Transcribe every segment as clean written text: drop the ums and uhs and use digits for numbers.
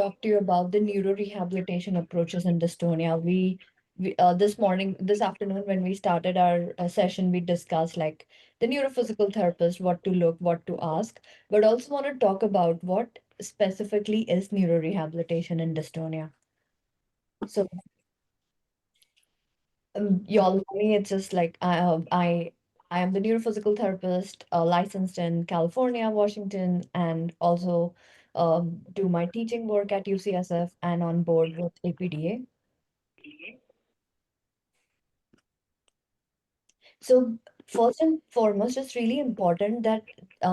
talk to you about the neurorehabilitation approaches in dystonia. This morning, this afternoon, when we started our session, we discussed like the neurophysical therapist, what to look, what to ask, but also want to talk about what specifically is neurorehabilitation in dystonia. So, y'all know me. It's just like I am the neurophysical therapist, licensed in California, Washington, and also do my teaching work at UCSF and on board with APDA. So first and foremost, it's really important that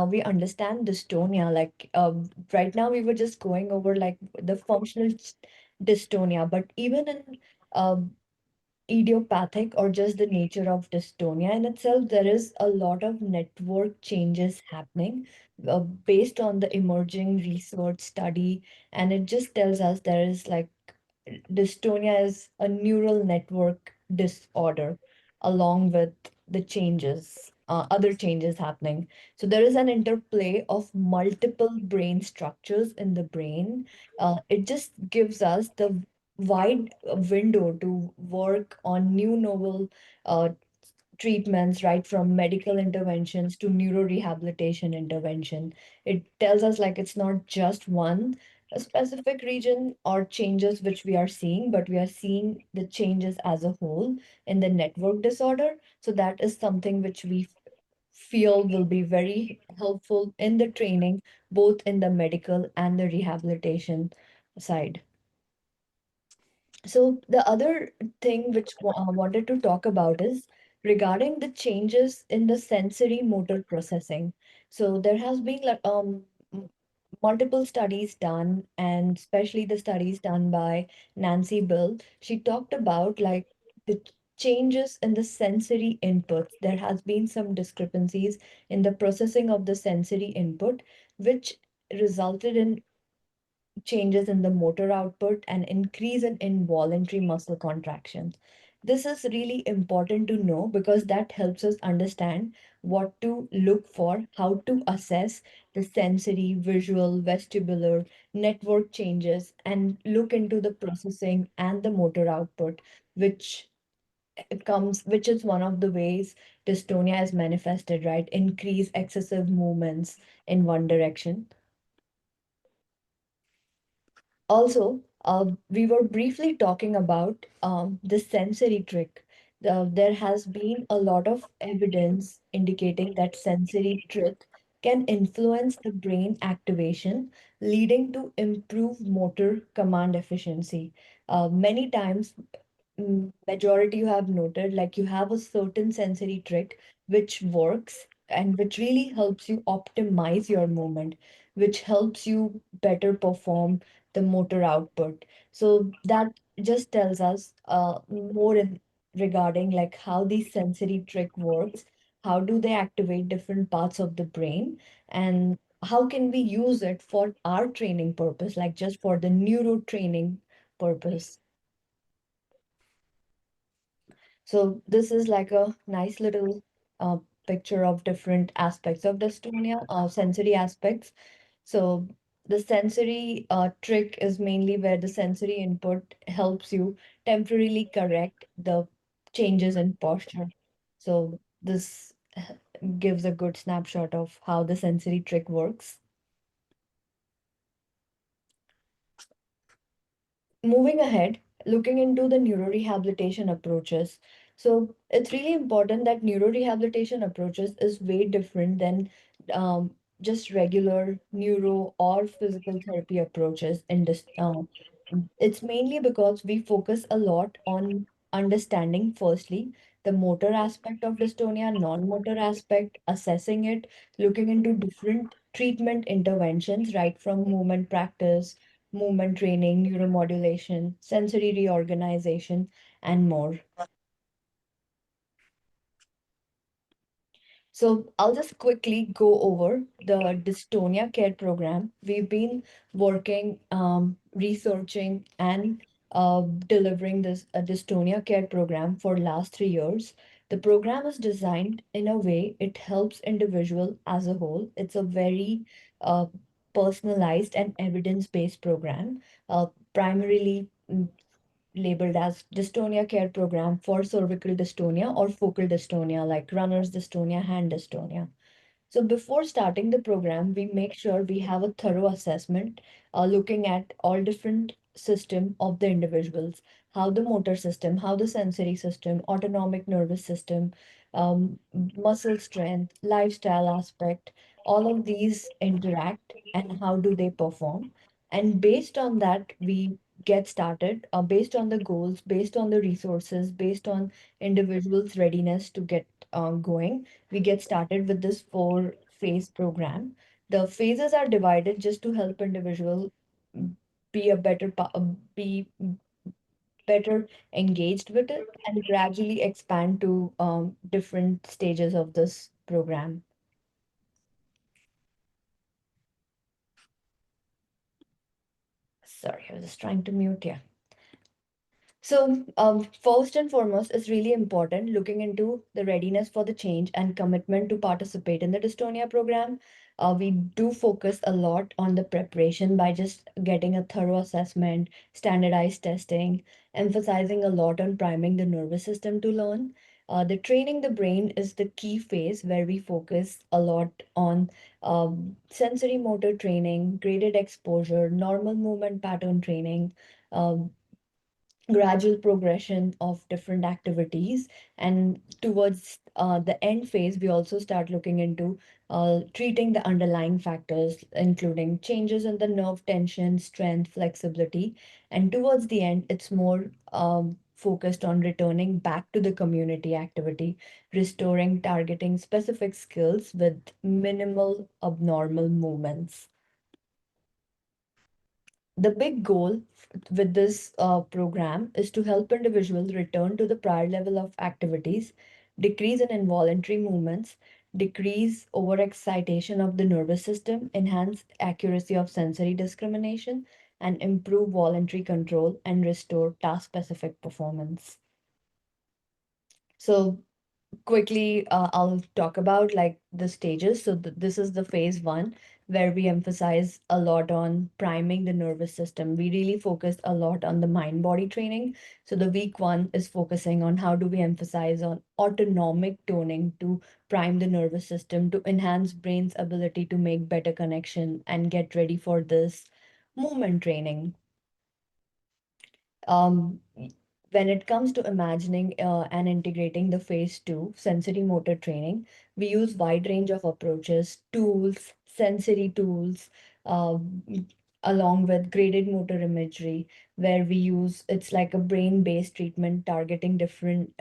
we understand dystonia. Like right now, we were just going over like the functional dystonia, but even in idiopathic or just the nature of dystonia in itself, there is a lot of network changes happening based on the emerging research study, and it just tells us there is like dystonia is a neural network disorder along with the changes, other changes happening. So there is an interplay of multiple brain structures in the brain. It just gives us the wide window to work on new novel uh, treatments, right from medical interventions to neurorehabilitation intervention. It tells us like it's not just one a specific region or changes which we are seeing, but we are seeing the changes as a whole in the network disorder. So that is something which we feel will be very helpful in the training, both in the medical and the rehabilitation side. So the other thing which I wanted to talk about is regarding the changes in the sensory motor processing. So there has been like multiple studies done, and especially the studies done by Nancy Bill. She talked about like the changes in the sensory inputs. There has been some discrepancies in the processing of the sensory input, which resulted in changes in the motor output and increase in involuntary muscle contractions. This is really important to know because that helps us understand what to look for, how to assess the sensory, visual, vestibular network changes, and look into the processing and the motor output, which which is one of the ways dystonia is manifested, right? Increase excessive movements in one direction. Also, we were briefly talking about the sensory trick. There has been a lot of evidence indicating that sensory trick can influence the brain activation, leading to improved motor command efficiency. Many times majority you have noted like you have a certain sensory trick which works and which really helps you optimize your movement, which helps you better perform the motor output. So that just tells us more in regarding like how the sensory trick works, how do they activate different parts of the brain, and how can we use it for our training purpose, like just for the neuro training purpose. So this is like a nice little uh, picture of different aspects of dystonia, sensory aspects. So the sensory trick is mainly where the sensory input helps you temporarily correct the changes in posture. So this gives a good snapshot of how the sensory trick works. Moving ahead, looking into the neurorehabilitation approaches. So it's really important that neurorehabilitation approaches is way different than just regular neuro or physical therapy approaches in this. It's mainly because we focus a lot on understanding, firstly, the motor aspect of dystonia, non-motor aspect, assessing it, looking into different treatment interventions, right from movement practice, movement training, neuromodulation, sensory reorganization, and more. So I'll just quickly go over the dystonia care program. We've been working, researching, and delivering this dystonia care program for last 3 years. The program is designed in a way it helps individual as a whole. It's a very personalized and evidence-based program, primarily labeled as dystonia care program for cervical dystonia or focal dystonia, like runner's dystonia, hand dystonia. So before starting the program, we make sure we have a thorough assessment, looking at all different system of the individuals, how the motor system, how the sensory system, autonomic nervous system, muscle strength, lifestyle aspect, all of these interact and how do they perform. And based on that, we get started, based on the goals, based on the resources, based on individuals' readiness to get going. We get started with this four-phase program. The phases are divided just to help individual mm, be a better be better engaged with it and gradually expand to different stages of this program. Sorry, I was just trying to mute here. So, first and foremost, it's really important looking into the readiness for the change and commitment to participate in the dystonia program. We do focus a lot on the preparation by just getting a thorough assessment, standardized testing, emphasizing a lot on priming the nervous system to learn. The training the brain is the key phase where we focus a lot on sensory motor training, graded exposure, normal movement pattern training, um, gradual progression of different activities. And towards the end phase, we also start looking into treating the underlying factors, including changes in the nerve tension, strength, flexibility. And towards the end, it's more focused on returning back to the community activity, restoring targeting specific skills with minimal abnormal movements. The big goal with this program is to help individuals return to the prior level of activities, decrease in involuntary movements, decrease overexcitation of the nervous system, enhance accuracy of sensory discrimination, and improve voluntary control and restore task-specific performance. So quickly, I'll talk about like the stages. So this is the phase one where we emphasize a lot on priming the nervous system. We really focus a lot on the mind body training. So the week one is focusing on how do we emphasize on autonomic toning to prime the nervous system to enhance brain's ability to make better connection and get ready for this movement training. Um, when it comes to imagining and integrating the phase two sensory motor training, we use wide range of approaches, tools, sensory tools, along with graded motor imagery, where we use it's like a brain-based treatment targeting different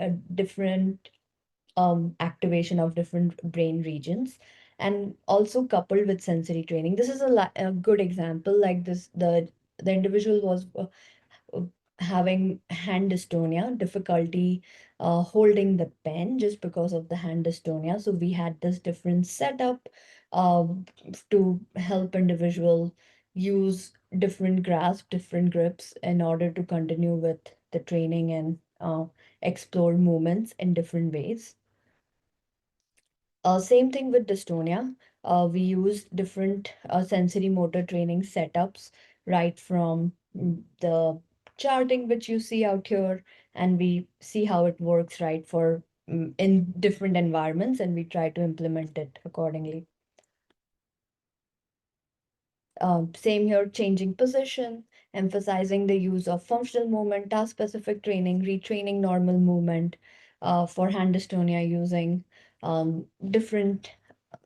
activation of different brain regions, and also coupled with sensory training. This is a good example. Like this, the individual was uh, having hand dystonia, difficulty holding the pen just because of the hand dystonia. So we had this different setup to help individual use different grasp, different grips in order to continue with the training and explore movements in different ways. Same thing with dystonia. We use different sensory motor training setups, right from the charting which you see out here, and we see how it works right for in different environments, and we try to implement it accordingly. Same here, changing position, emphasizing the use of functional movement, task-specific training, retraining normal movement, for hand dystonia using different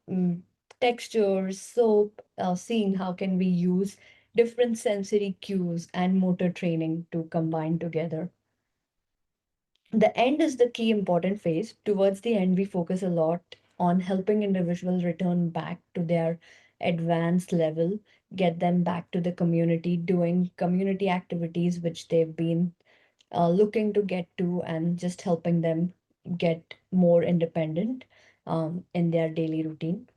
mm, textures, soap, seeing how can we use different sensory cues and motor training to combine together. The end is the key important phase. Towards the end, we focus a lot on helping individuals return back to their advanced level, get them back to the community, doing community activities which they've been looking to get to, and just helping them get more independent in their daily routine.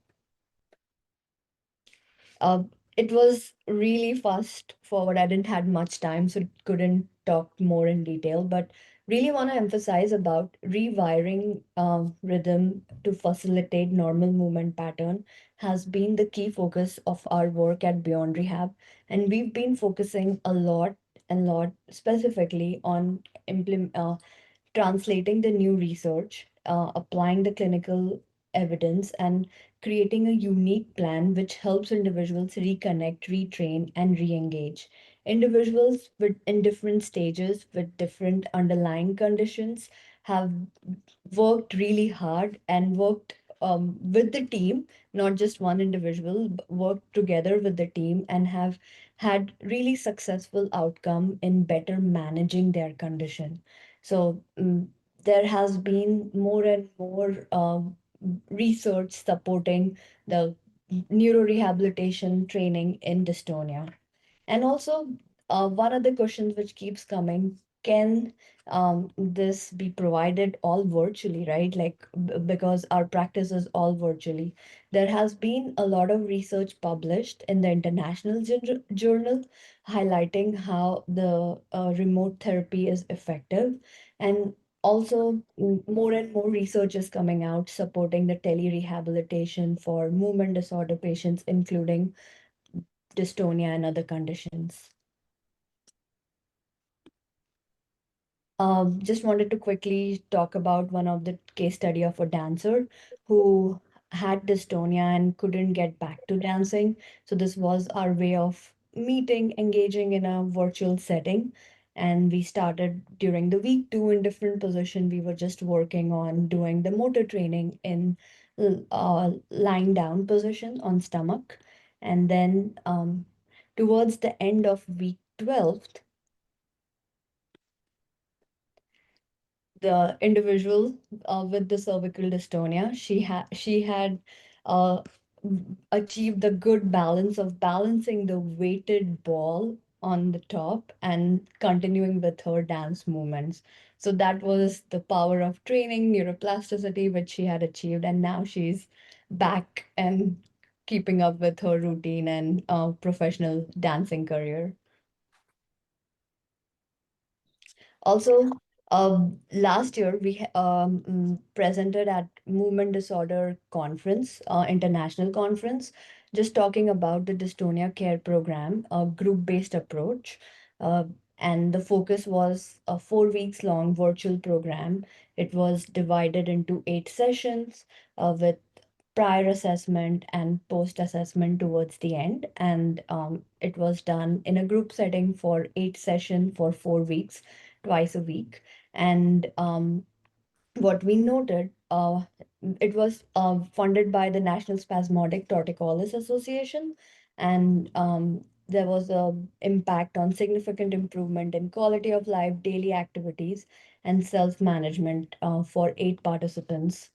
it was really fast forward. I didn't had much time, so couldn't talk more in detail, but really want to emphasize about rewiring rhythm to facilitate normal movement pattern has been the key focus of our work at Beyond Rehab. And we've been focusing a lot specifically on translating the new research, applying the clinical evidence, and creating a unique plan which helps individuals reconnect, retrain, and re-engage. Individuals in different stages with different underlying conditions have worked really hard and worked with the team, not just one individual, but worked together with the team and have had really successful outcome in better managing their condition. So there has been more and more research supporting the neurorehabilitation training in dystonia. And also, one of the questions which keeps coming, can this be provided all virtually, right? Like, because our practice is all virtually. There has been a lot of research published in the International Journal highlighting how the remote therapy is effective. And also, more and more research is coming out supporting the telerehabilitation for movement disorder patients, including dystonia and other conditions. Just wanted to quickly talk about one of the case study of a dancer who had dystonia and couldn't get back to dancing. So this was our way of meeting, engaging in a virtual setting. And we started during the week two in different position. We were just working on doing the motor training in lying down position on stomach. And then towards the end of week 12, the individual with the cervical dystonia, she had uh, achieved the good balance of balancing the weighted ball on the top and continuing with her dance movements. So that was the power of training, neuroplasticity, which she had achieved, and now she's back and keeping up with her routine and professional dancing career. Also, last year we presented at Movement Disorder Conference, international conference, just talking about the dystonia care program, a group-based approach. Uh, and the focus was a 4 weeks long virtual program. It was divided into 8 sessions with prior assessment and post assessment towards the end. And it was done in a group setting for 8 sessions for 4 weeks, twice a week. And what we noted, it was funded by the National Spasmodic Torticollis Association, and there was a impact on significant improvement in quality of life, daily activities, and self-management for 8 participants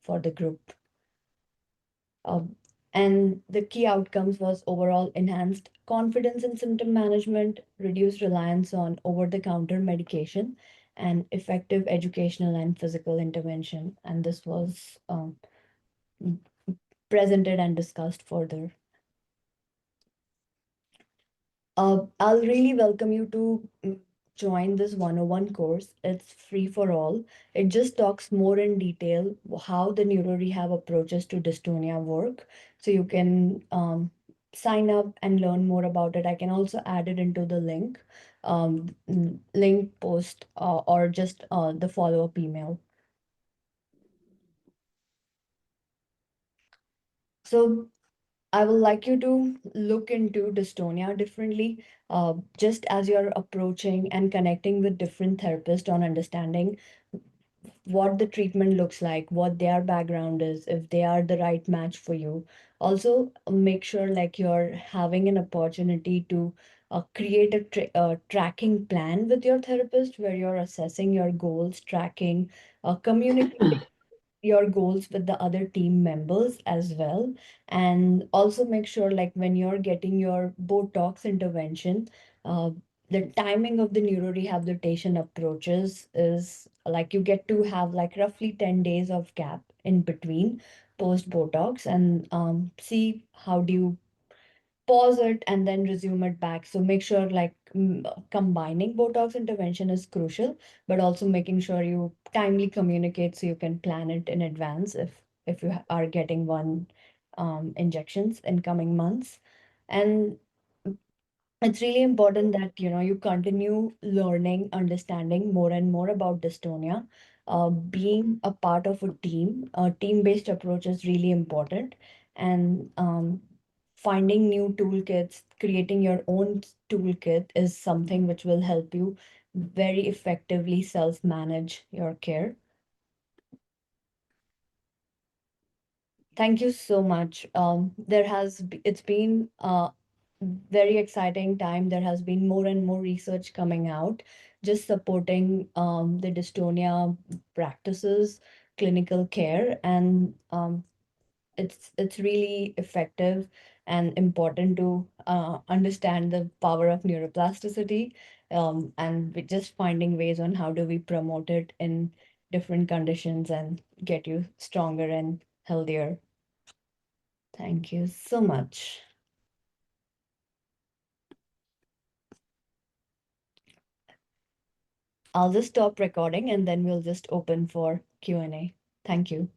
for the group. Um, and the key outcomes was overall enhanced confidence in symptom management, reduced reliance on over-the-counter medication, and effective educational and physical intervention. And this was presented and discussed further. I'll really welcome you to join this 101 course. It's free for all. It just talks more in detail how the neuro rehab approaches to dystonia work. So you can sign up and learn more about it. I can also add it into the link post or just the follow-up email. So I would like you to look into dystonia differently, just as you're approaching and connecting with different therapists on understanding what the treatment looks like, what their background is, if they are the right match for you. Also, make sure like you're having an opportunity to create a tracking plan with your therapist where you're assessing your goals, tracking, communicating your goals with the other team members as well. And also make sure like when you're getting your Botox intervention, uh, the timing of the neurorehabilitation approaches is like you get to have like roughly 10 days of gap in between post Botox, and see how do you pause it and then resume it back. So make sure like combining Botox intervention is crucial, but also making sure you timely communicate so you can plan it in advance if you are getting one injections in coming months. And it's really important that you continue learning, understanding more and more about dystonia. Being a part of a team-based approach is really important, and finding new toolkits, creating your own toolkit is something which will help you very effectively self-manage your care. Thank you so much. It's been a very exciting time. There has been more and more research coming out, just supporting the dystonia practices, clinical care, and it's really effective and important to understand the power of neuroplasticity, and we're just finding ways on how do we promote it in different conditions and get you stronger and healthier. Thank you so much. I'll just stop recording and then we'll just open for Q&A. Thank you.